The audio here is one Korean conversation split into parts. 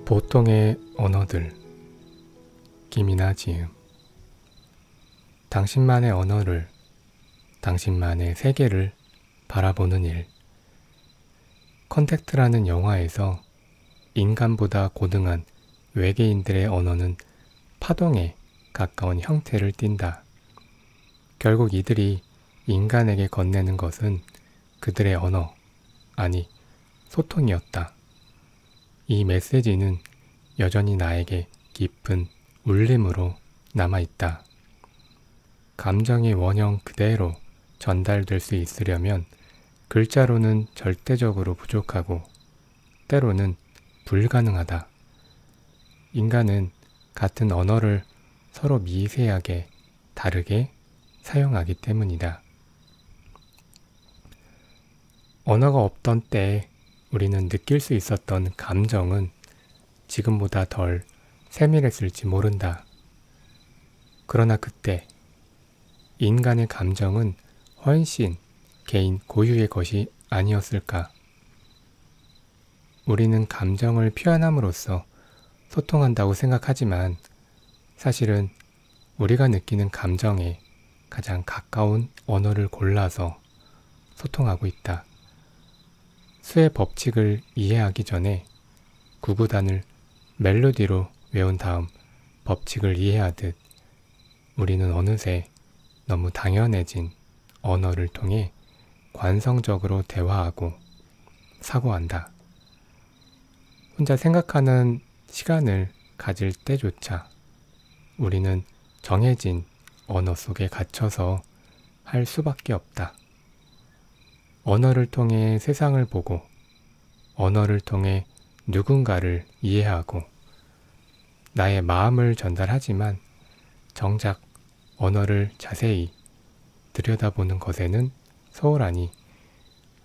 보통의 언어들. 김이나 지음. 당신만의 언어를, 당신만의 세계를 바라보는 일. 컨택트라는 영화에서 인간보다 고등한 외계인들의 언어는 파동에 가까운 형태를 띈다. 결국 이들이 인간에게 건네는 것은 그들의 언어, 아니 소통이었다. 이 메시지는 여전히 나에게 깊은 울림으로 남아있다. 감정의 원형 그대로 전달될 수 있으려면 글자로는 절대적으로 부족하고 때로는 불가능하다. 인간은 같은 언어를 서로 미세하게 다르게 사용하기 때문이다. 언어가 없던 때에 우리는 느낄 수 있었던 감정은 지금보다 덜 세밀했을지 모른다. 그러나 그때 인간의 감정은 훨씬 개인 고유의 것이 아니었을까? 우리는 감정을 표현함으로써 소통한다고 생각하지만 사실은 우리가 느끼는 감정에 가장 가까운 언어를 골라서 소통하고 있다. 수의 법칙을 이해하기 전에 구구단을 멜로디로 외운 다음 법칙을 이해하듯 우리는 어느새 너무 당연해진 언어를 통해 관성적으로 대화하고 사고한다. 혼자 생각하는 시간을 가질 때조차 우리는 정해진 언어 속에 갇혀서 할 수밖에 없다. 언어를 통해 세상을 보고 언어를 통해 누군가를 이해하고 나의 마음을 전달하지만 정작 언어를 자세히 들여다보는 것에는 소홀하니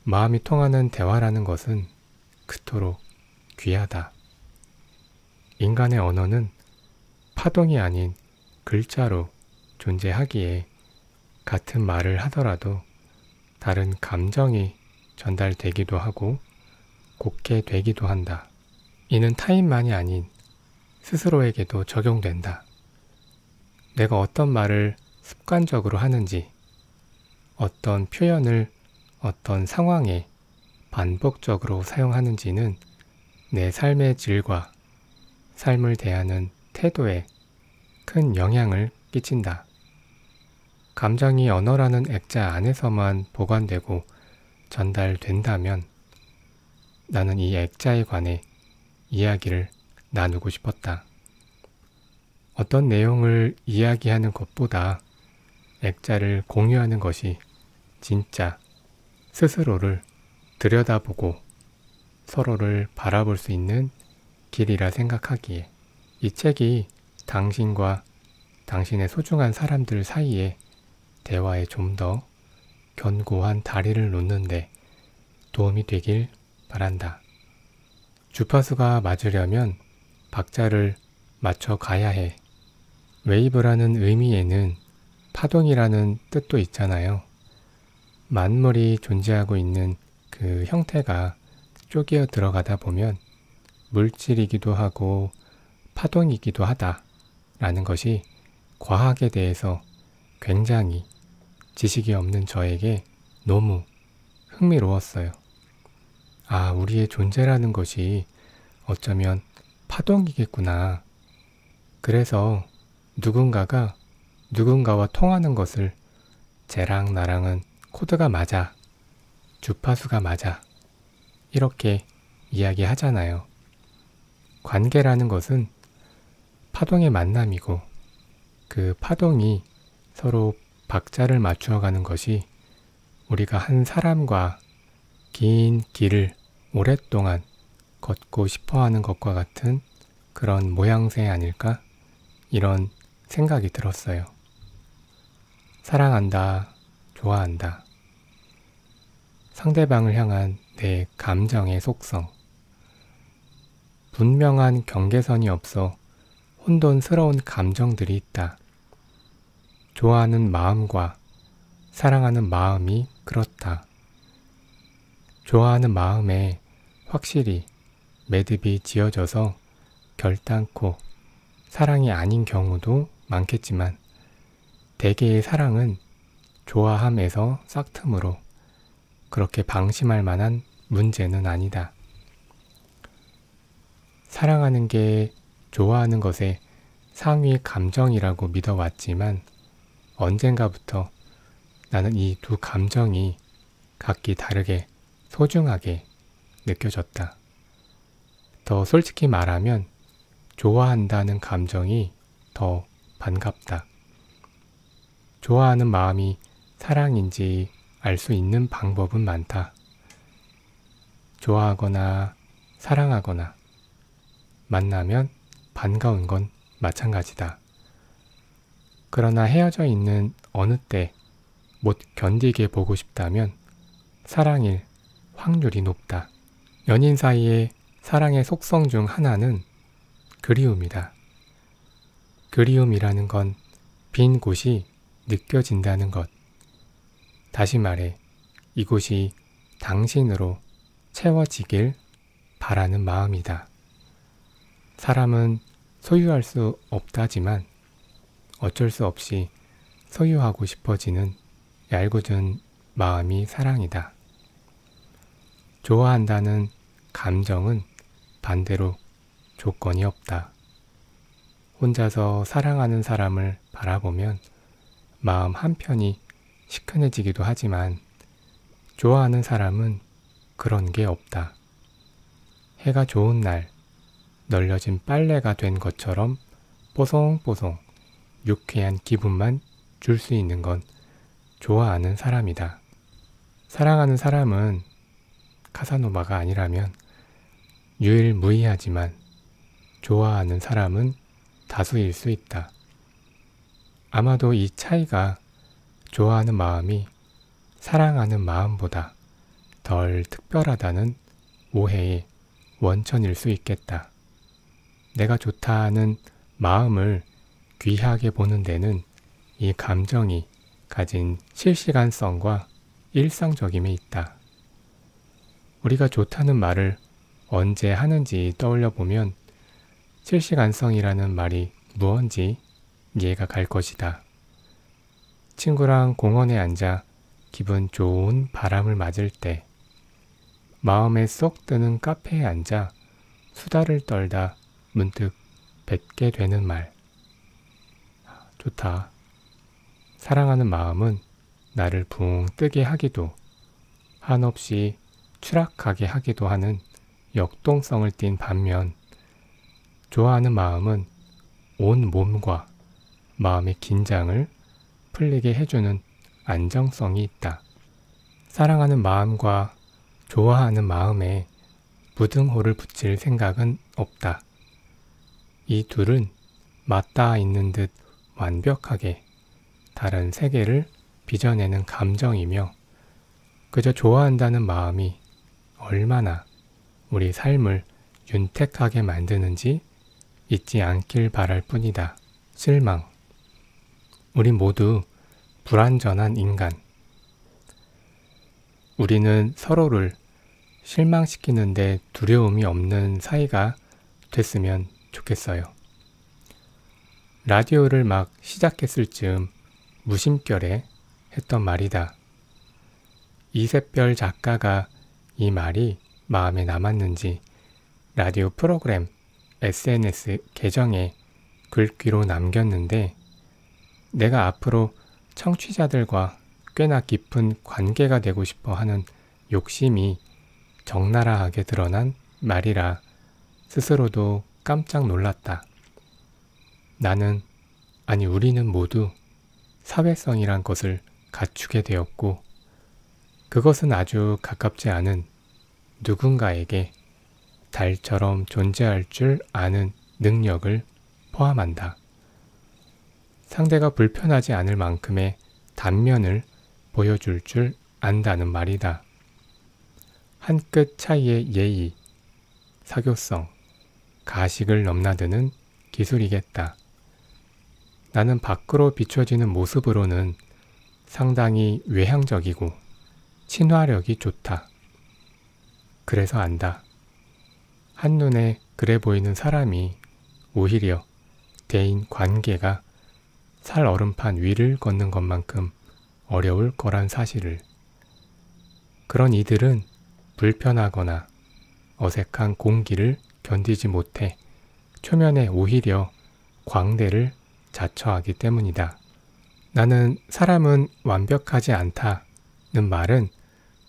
마음이 통하는 대화라는 것은 그토록 귀하다. 인간의 언어는 파동이 아닌 글자로 존재하기에 같은 말을 하더라도 다른 감정이 전달되기도 하고 곱게 되기도 한다. 이는 타인만이 아닌 스스로에게도 적용된다. 내가 어떤 말을 습관적으로 하는지, 어떤 표현을 어떤 상황에 반복적으로 사용하는지는 내 삶의 질과 삶을 대하는 태도에 큰 영향을 끼친다. 감정이 언어라는 액자 안에서만 보관되고 전달된다면 나는 이 액자에 관해 이야기를 나누고 싶었다. 어떤 내용을 이야기하는 것보다 액자를 공유하는 것이 진짜 스스로를 들여다보고 서로를 바라볼 수 있는 길이라 생각하기에 이 책이 당신과 당신의 소중한 사람들 사이에 대화에 좀 더 견고한 다리를 놓는데 도움이 되길 바란다. 주파수가 맞으려면 박자를 맞춰 가야 해. 웨이브라는 의미에는 파동이라는 뜻도 있잖아요. 만물이 존재하고 있는 그 형태가 쪼개어 들어가다 보면 물질이기도 하고 파동이기도 하다라는 것이 과학에 대해서 굉장히 지식이 없는 저에게 너무 흥미로웠어요. 아, 우리의 존재라는 것이 어쩌면 파동이겠구나. 그래서 누군가가 누군가와 통하는 것을 쟤랑 나랑은 코드가 맞아, 주파수가 맞아, 이렇게 이야기하잖아요. 관계라는 것은 파동의 만남이고 그 파동이 서로 박자를 맞추어가는 것이 우리가 한 사람과 긴 길을 오랫동안 걷고 싶어하는 것과 같은 그런 모양새 아닐까? 이런 생각이 들었어요. 사랑한다, 좋아한다. 상대방을 향한 내 감정의 속성. 분명한 경계선이 없어 혼돈스러운 감정들이 있다. 좋아하는 마음과 사랑하는 마음이 그렇다. 좋아하는 마음에 확실히 매듭이 지어져서 결단코 사랑이 아닌 경우도 많겠지만 대개의 사랑은 좋아함에서 싹틈으로 그렇게 방심할 만한 문제는 아니다. 사랑하는 게 좋아하는 것의 상위 감정이라고 믿어왔지만 언젠가부터 나는 이 두 감정이 각기 다르게 소중하게 느껴졌다. 더 솔직히 말하면 좋아한다는 감정이 더 반갑다. 좋아하는 마음이 사랑인지 알 수 있는 방법은 많다. 좋아하거나 사랑하거나 만나면 반가운 건 마찬가지다. 그러나 헤어져 있는 어느 때 못 견디게 보고 싶다면 사랑일 확률이 높다. 연인 사이의 사랑의 속성 중 하나는 그리움이다. 그리움이라는 건 빈 곳이 느껴진다는 것. 다시 말해 이곳이 당신으로 채워지길 바라는 마음이다. 사람은 소유할 수 없다지만 어쩔 수 없이 소유하고 싶어지는 얄궂은 마음이 사랑이다. 좋아한다는 감정은 반대로 조건이 없다. 혼자서 사랑하는 사람을 바라보면 마음 한편이 시큰해지기도 하지만 좋아하는 사람은 그런 게 없다. 해가 좋은 날 널려진 빨래가 된 것처럼 뽀송뽀송 유쾌한 기분만 줄 수 있는 건 좋아하는 사람이다. 사랑하는 사람은 카사노바가 아니라면 유일무이하지만 좋아하는 사람은 다수일 수 있다. 아마도 이 차이가 좋아하는 마음이 사랑하는 마음보다 덜 특별하다는 오해의 원천일 수 있겠다. 내가 좋다는 마음을 귀하게 보는 데는 이 감정이 가진 실시간성과 일상적임에 있다. 우리가 좋다는 말을 언제 하는지 떠올려 보면 실시간성이라는 말이 무언지 이해가 갈 것이다. 친구랑 공원에 앉아 기분 좋은 바람을 맞을 때, 마음에 쏙 드는 카페에 앉아 수다를 떨다 문득 뱉게 되는 말. 좋다. 사랑하는 마음은 나를 붕 뜨게 하기도 한없이 추락하게 하기도 하는 역동성을 띤 반면 좋아하는 마음은 온 몸과 마음의 긴장을 풀리게 해주는 안정성이 있다. 사랑하는 마음과 좋아하는 마음에 무등호를 붙일 생각은 없다. 이 둘은 맞닿아 있는 듯 완벽하게 다른 세계를 빚어내는 감정이며 그저 좋아한다는 마음이 얼마나 우리 삶을 윤택하게 만드는지 잊지 않길 바랄 뿐이다. 실망. 우리 모두 불완전한 인간. 우리는 서로를 실망시키는데 두려움이 없는 사이가 됐으면 좋겠어요. 라디오를 막 시작했을 즈음 무심결에 했던 말이다. 이세별 작가가 이 말이 마음에 남았는지 라디오 프로그램 SNS 계정에 글귀로 남겼는데 내가 앞으로 청취자들과 꽤나 깊은 관계가 되고 싶어 하는 욕심이 적나라하게 드러난 말이라 스스로도 깜짝 놀랐다. 나는, 아니 우리는 모두 사회성이란 것을 갖추게 되었고 그것은 아주 가깝지 않은 누군가에게 달처럼 존재할 줄 아는 능력을 포함한다. 상대가 불편하지 않을 만큼의 단면을 보여줄 줄 안다는 말이다. 한 끗 차이의 예의, 사교성, 가식을 넘나드는 기술이겠다. 나는 밖으로 비춰지는 모습으로는 상당히 외향적이고 친화력이 좋다. 그래서 안다. 한눈에 그래 보이는 사람이 오히려 대인 관계가 살 얼음판 위를 걷는 것만큼 어려울 거란 사실을. 그런 이들은 불편하거나 어색한 공기를 견디지 못해 초면에 오히려 광대를 자처하기 때문이다. 나는 사람은 완벽하지 않다는 말은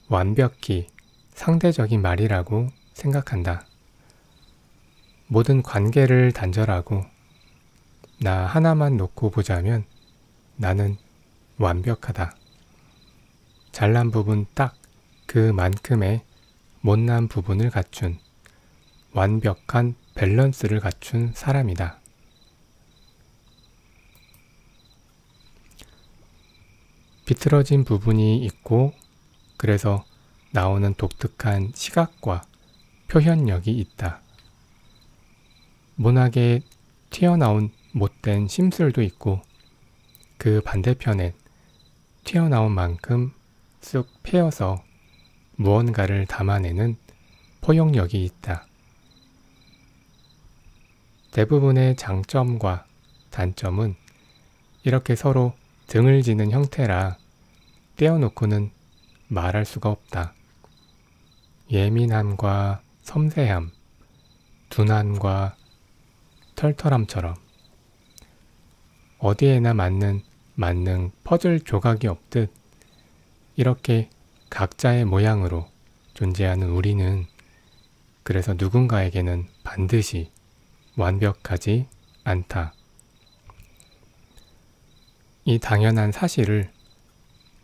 완벽히 상대적인 말이라고 생각한다. 모든 관계를 단절하고 나 하나만 놓고 보자면 나는 완벽하다. 잘난 부분 딱 그만큼의 못난 부분을 갖춘 완벽한 밸런스를 갖춘 사람이다. 비틀어진 부분이 있고 그래서 나오는 독특한 시각과 표현력이 있다. 모나게 튀어나온 못된 심술도 있고 그 반대편엔 튀어나온 만큼 쑥 패여서 무언가를 담아내는 포용력이 있다. 대부분의 장점과 단점은 이렇게 서로 등을 지는 형태라 떼어놓고는 말할 수가 없다. 예민함과 섬세함, 둔함과 털털함처럼 어디에나 맞는 만능 퍼즐 조각이 없듯 이렇게 각자의 모양으로 존재하는 우리는 그래서 누군가에게는 반드시 완벽하지 않다. 이 당연한 사실을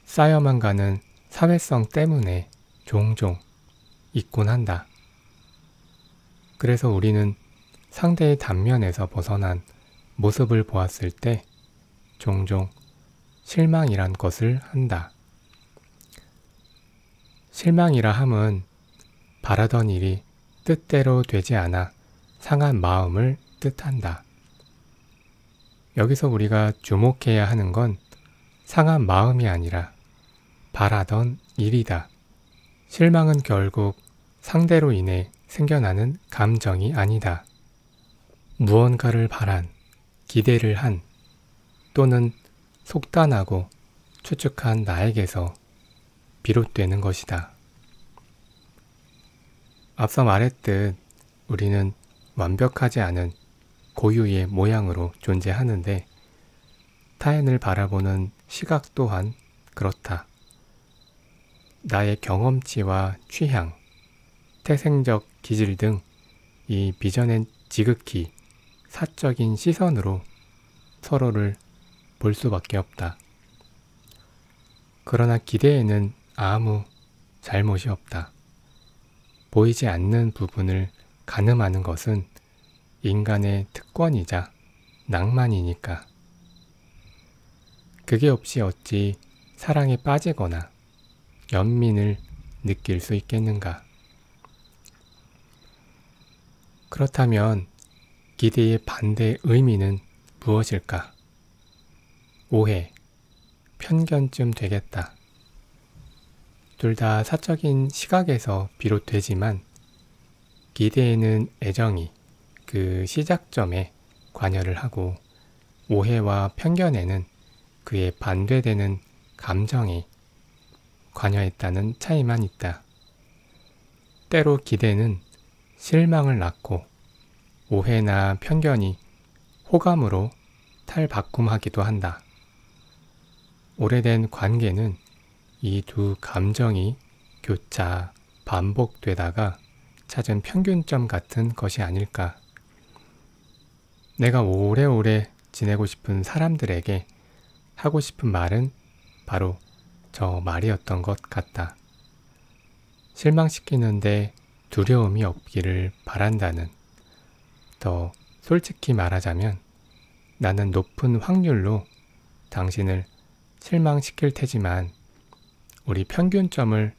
쌓여만 가는 사회성 때문에 종종 잊곤 한다. 그래서 우리는 상대의 단면에서 벗어난 모습을 보았을 때 종종 실망이란 것을 한다. 실망이라 함은 바라던 일이 뜻대로 되지 않아 상한 마음을 뜻한다. 여기서 우리가 주목해야 하는 건 상한 마음이 아니라 바라던 일이다. 실망은 결국 상대로 인해 생겨나는 감정이 아니다. 무언가를 바란, 기대를 한, 또는 속단하고 추측한 나에게서 비롯되는 것이다. 앞서 말했듯 우리는 완벽하지 않은 고유의 모양으로 존재하는데 타인을 바라보는 시각 또한 그렇다. 나의 경험치와 취향, 태생적 기질 등 이 비전엔 지극히 사적인 시선으로 서로를 볼 수밖에 없다. 그러나 기대에는 아무 잘못이 없다. 보이지 않는 부분을 가늠하는 것은 인간의 특권이자 낭만이니까. 그게 없이 어찌 사랑에 빠지거나 연민을 느낄 수 있겠는가? 그렇다면 기대의 반대 의미는 무엇일까? 오해, 편견쯤 되겠다. 둘 다 사적인 시각에서 비롯되지만 기대에는 애정이 그 시작점에 관여를 하고 오해와 편견에는 그에 반대되는 감정이 관여했다는 차이만 있다. 때로 기대는 실망을 낳고 오해나 편견이 호감으로 탈바꿈하기도 한다. 오래된 관계는 이 두 감정이 교차 반복되다가 찾은 평균점 같은 것이 아닐까. 내가 오래오래 지내고 싶은 사람들에게 하고 싶은 말은 바로 저 말이었던 것 같다. 실망시키는데 두려움이 없기를 바란다는. 더 솔직히 말하자면 나는 높은 확률로 당신을 실망시킬 테지만 우리 평균점을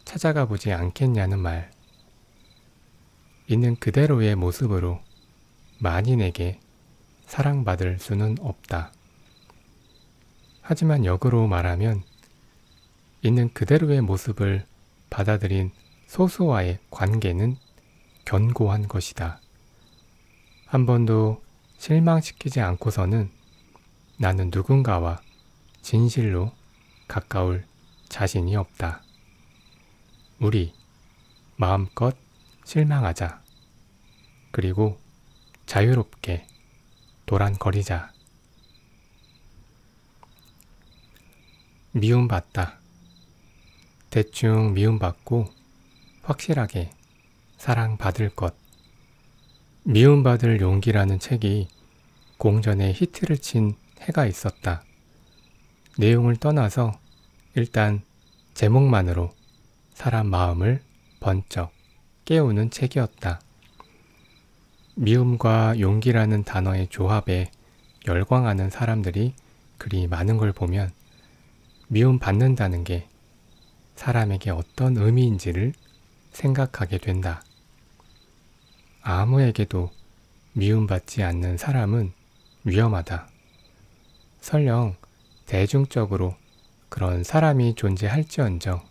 찾아가 보지 않겠냐는 말. 있는 그대로의 모습으로 만인에게 사랑받을 수는 없다. 하지만 역으로 말하면 있는 그대로의 모습을 받아들인 소수와의 관계는 견고한 것이다. 한 번도 실망시키지 않고서는 나는 누군가와 진실로 가까울 자신이 없다. 우리 마음껏 실망하자. 그리고 자유롭게 도란거리자. 미움받다. 대충 미움받고 확실하게 사랑받을 것. 미움받을 용기라는 책이 공전에 히트를 친 해가 있었다. 내용을 떠나서 일단 제목만으로 사람 마음을 번쩍 깨우는 책이었다. 미움과 용기라는 단어의 조합에 열광하는 사람들이 그리 많은 걸 보면 미움받는다는 게 사람에게 어떤 의미인지를 생각하게 된다. 아무에게도 미움받지 않는 사람은 위험하다. 설령 대중적으로 그런 사람이 존재할지언정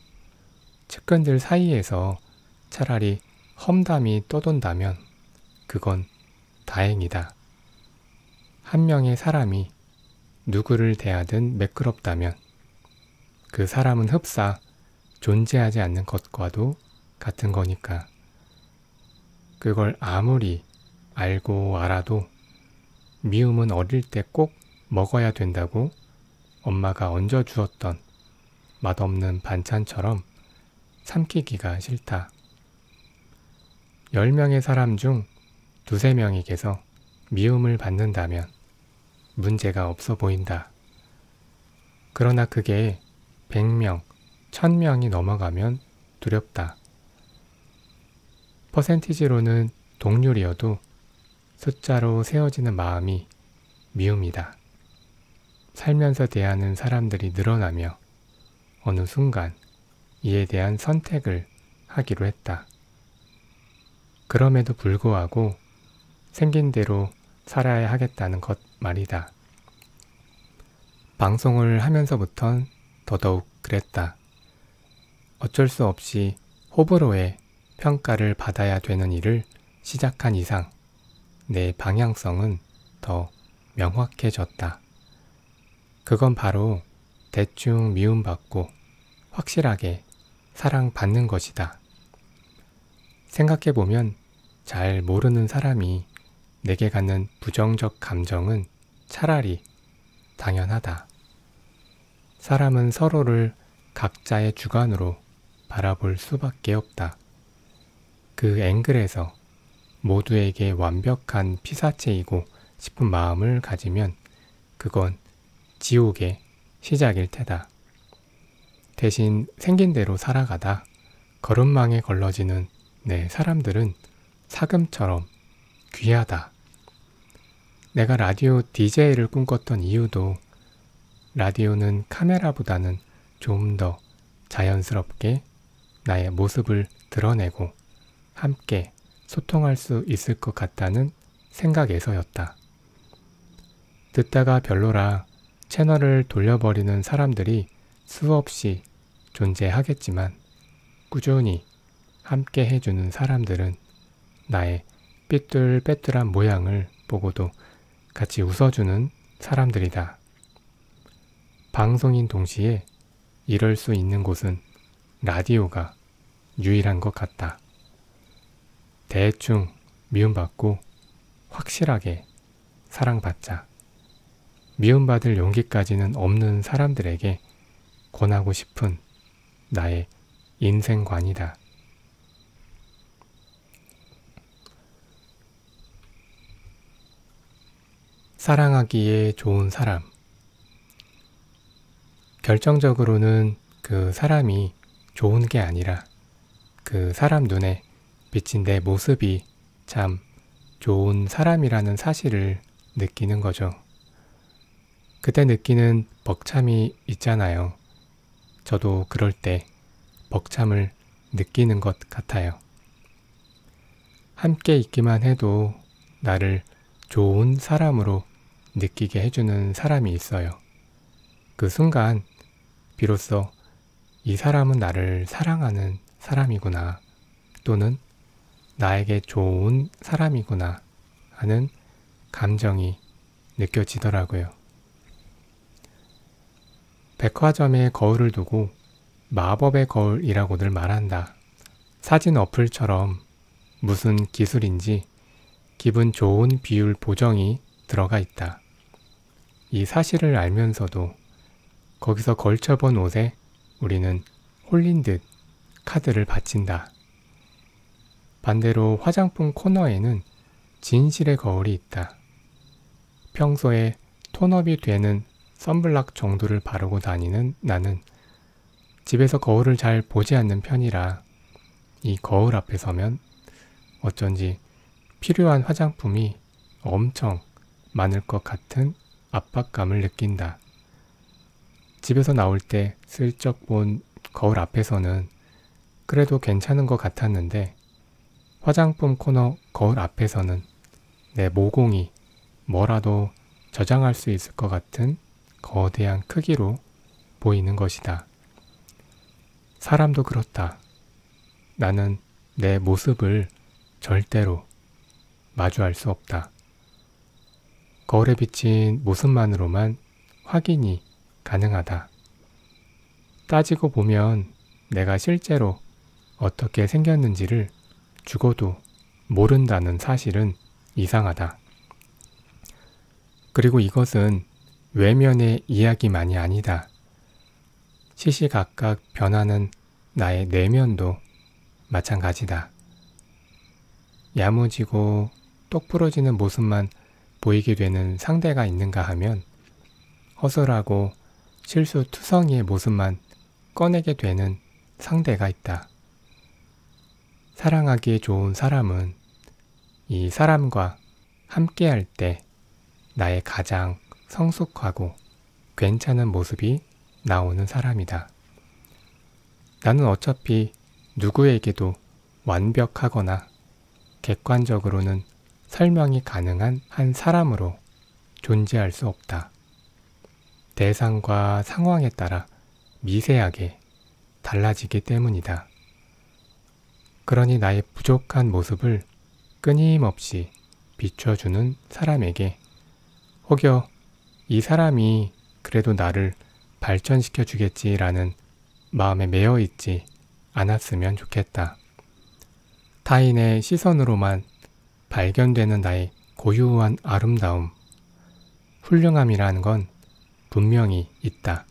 측근들 사이에서 차라리 험담이 떠돈다면 그건 다행이다. 한 명의 사람이 누구를 대하든 매끄럽다면 그 사람은 흡사 존재하지 않는 것과도 같은 거니까. 그걸 아무리 알고 알아도 미움은 어릴 때 꼭 먹어야 된다고 엄마가 얹어주었던 맛없는 반찬처럼 삼키기가 싫다. 10명의 사람 중 두세 명에게서 미움을 받는다면 문제가 없어 보인다. 그러나 그게 100명, 1000명이 넘어가면 두렵다. 퍼센티지로는 동률이어도 숫자로 세워지는 마음이 미움이다. 살면서 대하는 사람들이 늘어나며 어느 순간 이에 대한 선택을 하기로 했다. 그럼에도 불구하고 생긴 대로 살아야 하겠다는 것 말이다. 방송을 하면서부턴 더더욱 그랬다. 어쩔 수 없이 호불호의 평가를 받아야 되는 일을 시작한 이상 내 방향성은 더 명확해졌다. 그건 바로 대충 미움받고 확실하게 사랑받는 것이다. 생각해보면 잘 모르는 사람이 내게 갖는 부정적 감정은 차라리 당연하다. 사람은 서로를 각자의 주관으로 바라볼 수밖에 없다. 그 앵글에서 모두에게 완벽한 피사체이고 싶은 마음을 가지면 그건 지옥의 시작일 테다. 대신 생긴 대로 살아가다 걸음망에 걸러지는 내 사람들은 사금처럼 귀하다. 내가 라디오 DJ를 꿈꿨던 이유도 라디오는 카메라보다는 좀 더 자연스럽게 나의 모습을 드러내고 함께 소통할 수 있을 것 같다는 생각에서였다. 듣다가 별로라 채널을 돌려버리는 사람들이 수없이 존재하겠지만 꾸준히 함께 해주는 사람들은 나의 삐뚤빼뚤한 모양을 보고도 같이 웃어주는 사람들이다. 방송인 동시에 이럴 수 있는 곳은 라디오가 유일한 것 같다. 대충 미움받고 확실하게 사랑받자. 미움받을 용기까지는 없는 사람들에게 권하고 싶은 나의 인생관이다. 사랑하기에 좋은 사람. 결정적으로는 그 사람이 좋은 게 아니라 그 사람 눈에 비친 내 모습이 참 좋은 사람이라는 사실을 느끼는 거죠. 그때 느끼는 벅참이 있잖아요. 저도 그럴 때 벅참을 느끼는 것 같아요. 함께 있기만 해도 나를 좋은 사람으로 느끼게 해주는 사람이 있어요. 그 순간 비로소 이 사람은 나를 사랑하는 사람이구나 또는 나에게 좋은 사람이구나 하는 감정이 느껴지더라고요. 백화점에 거울을 두고 마법의 거울이라고들 말한다. 사진 어플처럼 무슨 기술인지 기분 좋은 비율 보정이 들어가 있다. 이 사실을 알면서도 거기서 걸쳐본 옷에 우리는 홀린 듯 카드를 바친다. 반대로 화장품 코너에는 진실의 거울이 있다. 평소에 톤업이 되는 선블락 정도를 바르고 다니는 나는 집에서 거울을 잘 보지 않는 편이라 이 거울 앞에 서면 어쩐지 필요한 화장품이 엄청 많을 것 같은 압박감을 느낀다. 집에서 나올 때 슬쩍 본 거울 앞에서는 그래도 괜찮은 것 같았는데 화장품 코너 거울 앞에서는 내 모공이 뭐라도 저장할 수 있을 것 같은 거대한 크기로 보이는 것이다. 사람도 그렇다. 나는 내 모습을 절대로 마주할 수 없다. 거울에 비친 모습만으로만 확인이 가능하다. 따지고 보면 내가 실제로 어떻게 생겼는지를 죽어도 모른다는 사실은 이상하다. 그리고 이것은 외면의 이야기만이 아니다. 시시각각 변하는 나의 내면도 마찬가지다. 야무지고 똑 부러지는 모습만 보이게 되는 상대가 있는가 하면 허술하고 실수투성이의 모습만 꺼내게 되는 상대가 있다. 사랑하기에 좋은 사람은 이 사람과 함께할 때 나의 가장 성숙하고 괜찮은 모습이 나오는 사람이다. 나는 어차피 누구에게도 완벽하거나 객관적으로는 설명이 가능한 한 사람으로 존재할 수 없다. 대상과 상황에 따라 미세하게 달라지기 때문이다. 그러니 나의 부족한 모습을 끊임없이 비춰주는 사람에게 혹여 이 사람이 그래도 나를 발전시켜 주겠지라는 마음에 매여 있지 않았으면 좋겠다. 타인의 시선으로만 발견되는 나의 고유한 아름다움, 훌륭함이라는 건 분명히 있다.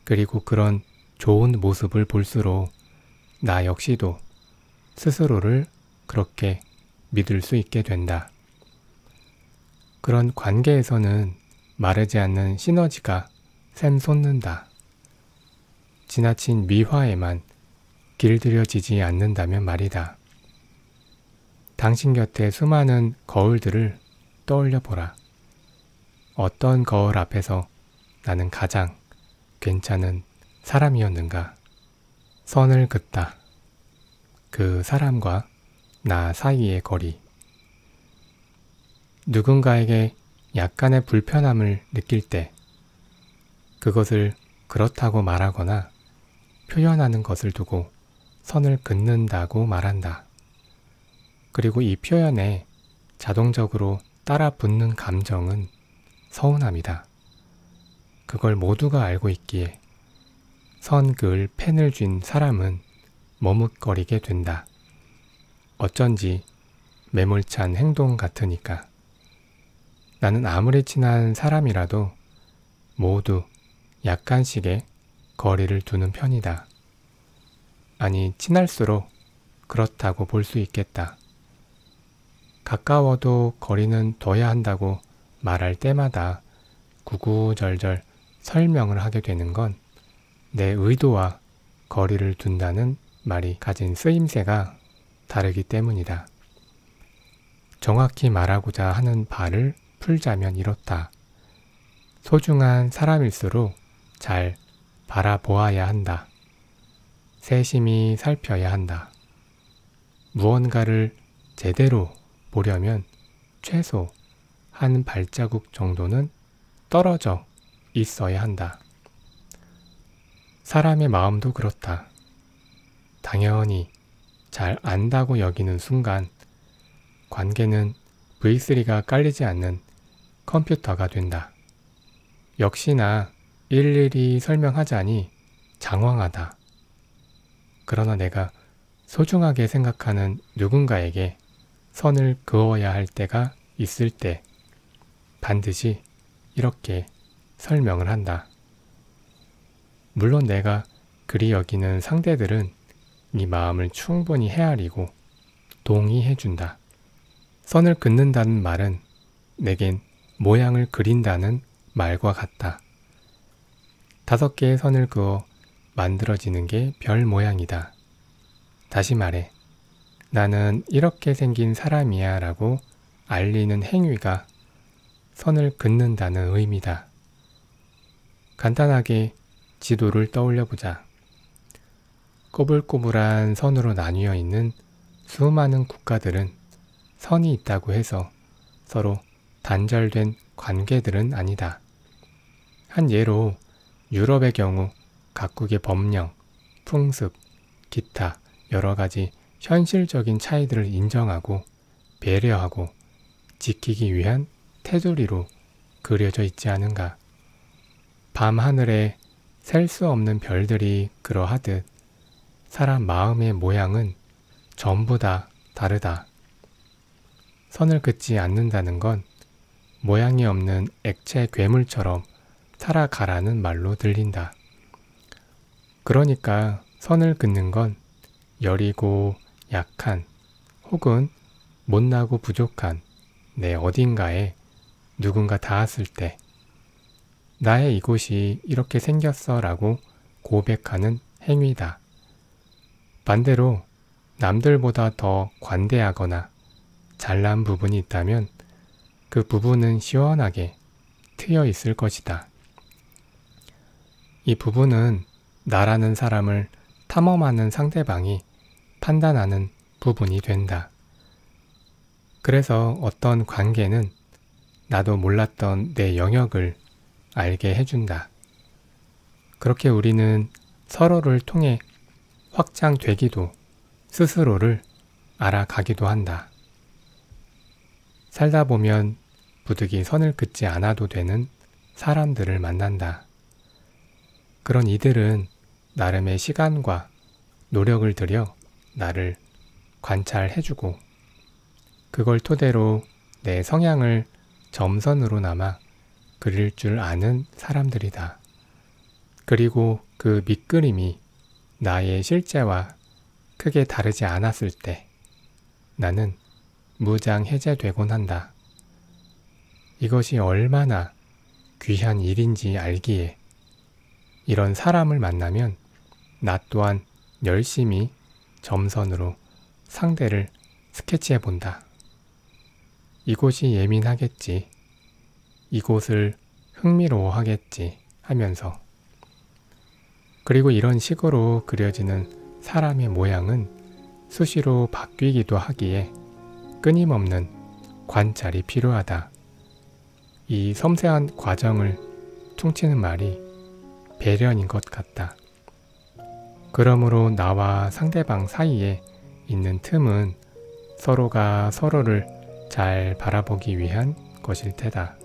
그리고 그런 좋은 모습을 볼수록 나 역시도 스스로를 그렇게 믿을 수 있게 된다. 그런 관계에서는 마르지 않는 시너지가 샘솟는다. 지나친 미화에만 길들여지지 않는다면 말이다. 당신 곁에 수많은 거울들을 떠올려 보라. 어떤 거울 앞에서 나는 가장 괜찮은 사람이었는가? 선을 긋다. 그 사람과 나 사이의 거리. 누군가에게 약간의 불편함을 느낄 때 그것을 그렇다고 말하거나 표현하는 것을 두고 선을 긋는다고 말한다. 그리고 이 표현에 자동적으로 따라 붙는 감정은 서운함이다. 그걸 모두가 알고 있기에 선 그을 펜을 쥔 사람은 머뭇거리게 된다. 어쩐지 매몰찬 행동 같으니까. 나는 아무리 친한 사람이라도 모두 약간씩의 거리를 두는 편이다. 아니, 친할수록 그렇다고 볼 수 있겠다. 가까워도 거리는 둬야 한다고 말할 때마다 구구절절 설명을 하게 되는 건 내 의도와 거리를 둔다는 말이 가진 쓰임새가 다르기 때문이다. 정확히 말하고자 하는 바를 풀자면 이렇다. 소중한 사람일수록 잘 바라보아야 한다. 세심히 살펴야 한다. 무언가를 제대로 보려면 최소 한 발자국 정도는 떨어져 있어야 한다. 사람의 마음도 그렇다. 당연히 잘 안다고 여기는 순간 관계는 V3가 깔리지 않는 컴퓨터가 된다. 역시나 일일이 설명하자니 장황하다. 그러나 내가 소중하게 생각하는 누군가에게 선을 그어야 할 때가 있을 때 반드시 이렇게 설명을 한다. 물론 내가 그리 여기는 상대들은 이 마음을 충분히 헤아리고 동의해준다. 선을 긋는다는 말은 내겐 모양을 그린다는 말과 같다. 5개의 선을 그어 만들어지는 게 별 모양이다. 다시 말해, 나는 이렇게 생긴 사람이야 라고 알리는 행위가 선을 긋는다는 의미다. 간단하게 지도를 떠올려 보자. 꼬불꼬불한 선으로 나뉘어 있는 수많은 국가들은 선이 있다고 해서 서로 단절된 관계들은 아니다. 한 예로 유럽의 경우 각국의 법령, 풍습, 기타 여러 가지 현실적인 차이들을 인정하고 배려하고 지키기 위한 테두리로 그려져 있지 않은가. 밤하늘에 셀 수 없는 별들이 그러하듯 사람 마음의 모양은 전부 다 다르다. 선을 긋지 않는다는 건 모양이 없는 액체 괴물처럼 살아가라는 말로 들린다. 그러니까 선을 긋는 건 여리고 약한 혹은 못나고 부족한 내 어딘가에 누군가 닿았을 때 나의 이곳이 이렇게 생겼어 라고 고백하는 행위다. 반대로 남들보다 더 관대하거나 잘난 부분이 있다면 그 부분은 시원하게 트여 있을 것이다. 이 부분은 나라는 사람을 탐험하는 상대방이 판단하는 부분이 된다. 그래서 어떤 관계는 나도 몰랐던 내 영역을 알게 해준다. 그렇게 우리는 서로를 통해 확장되기도 스스로를 알아가기도 한다. 살다 보면 부득이 선을 긋지 않아도 되는 사람들을 만난다. 그런 이들은 나름의 시간과 노력을 들여 나를 관찰해주고 그걸 토대로 내 성향을 점선으로나마 그릴 줄 아는 사람들이다. 그리고 그 밑그림이 나의 실제와 크게 다르지 않았을 때 나는 무장해제되곤 한다. 이것이 얼마나 귀한 일인지 알기에 이런 사람을 만나면 나 또한 열심히 점선으로 상대를 스케치해 본다. 이곳이 예민하겠지, 이곳을 흥미로워하겠지 하면서. 그리고 이런 식으로 그려지는 사람의 모양은 수시로 바뀌기도 하기에 끊임없는 관찰이 필요하다. 이 섬세한 과정을 퉁치는 말이 배련인 것 같다. 그러므로 나와 상대방 사이에 있는 틈은 서로가 서로를 잘 바라보기 위한 것일 테다.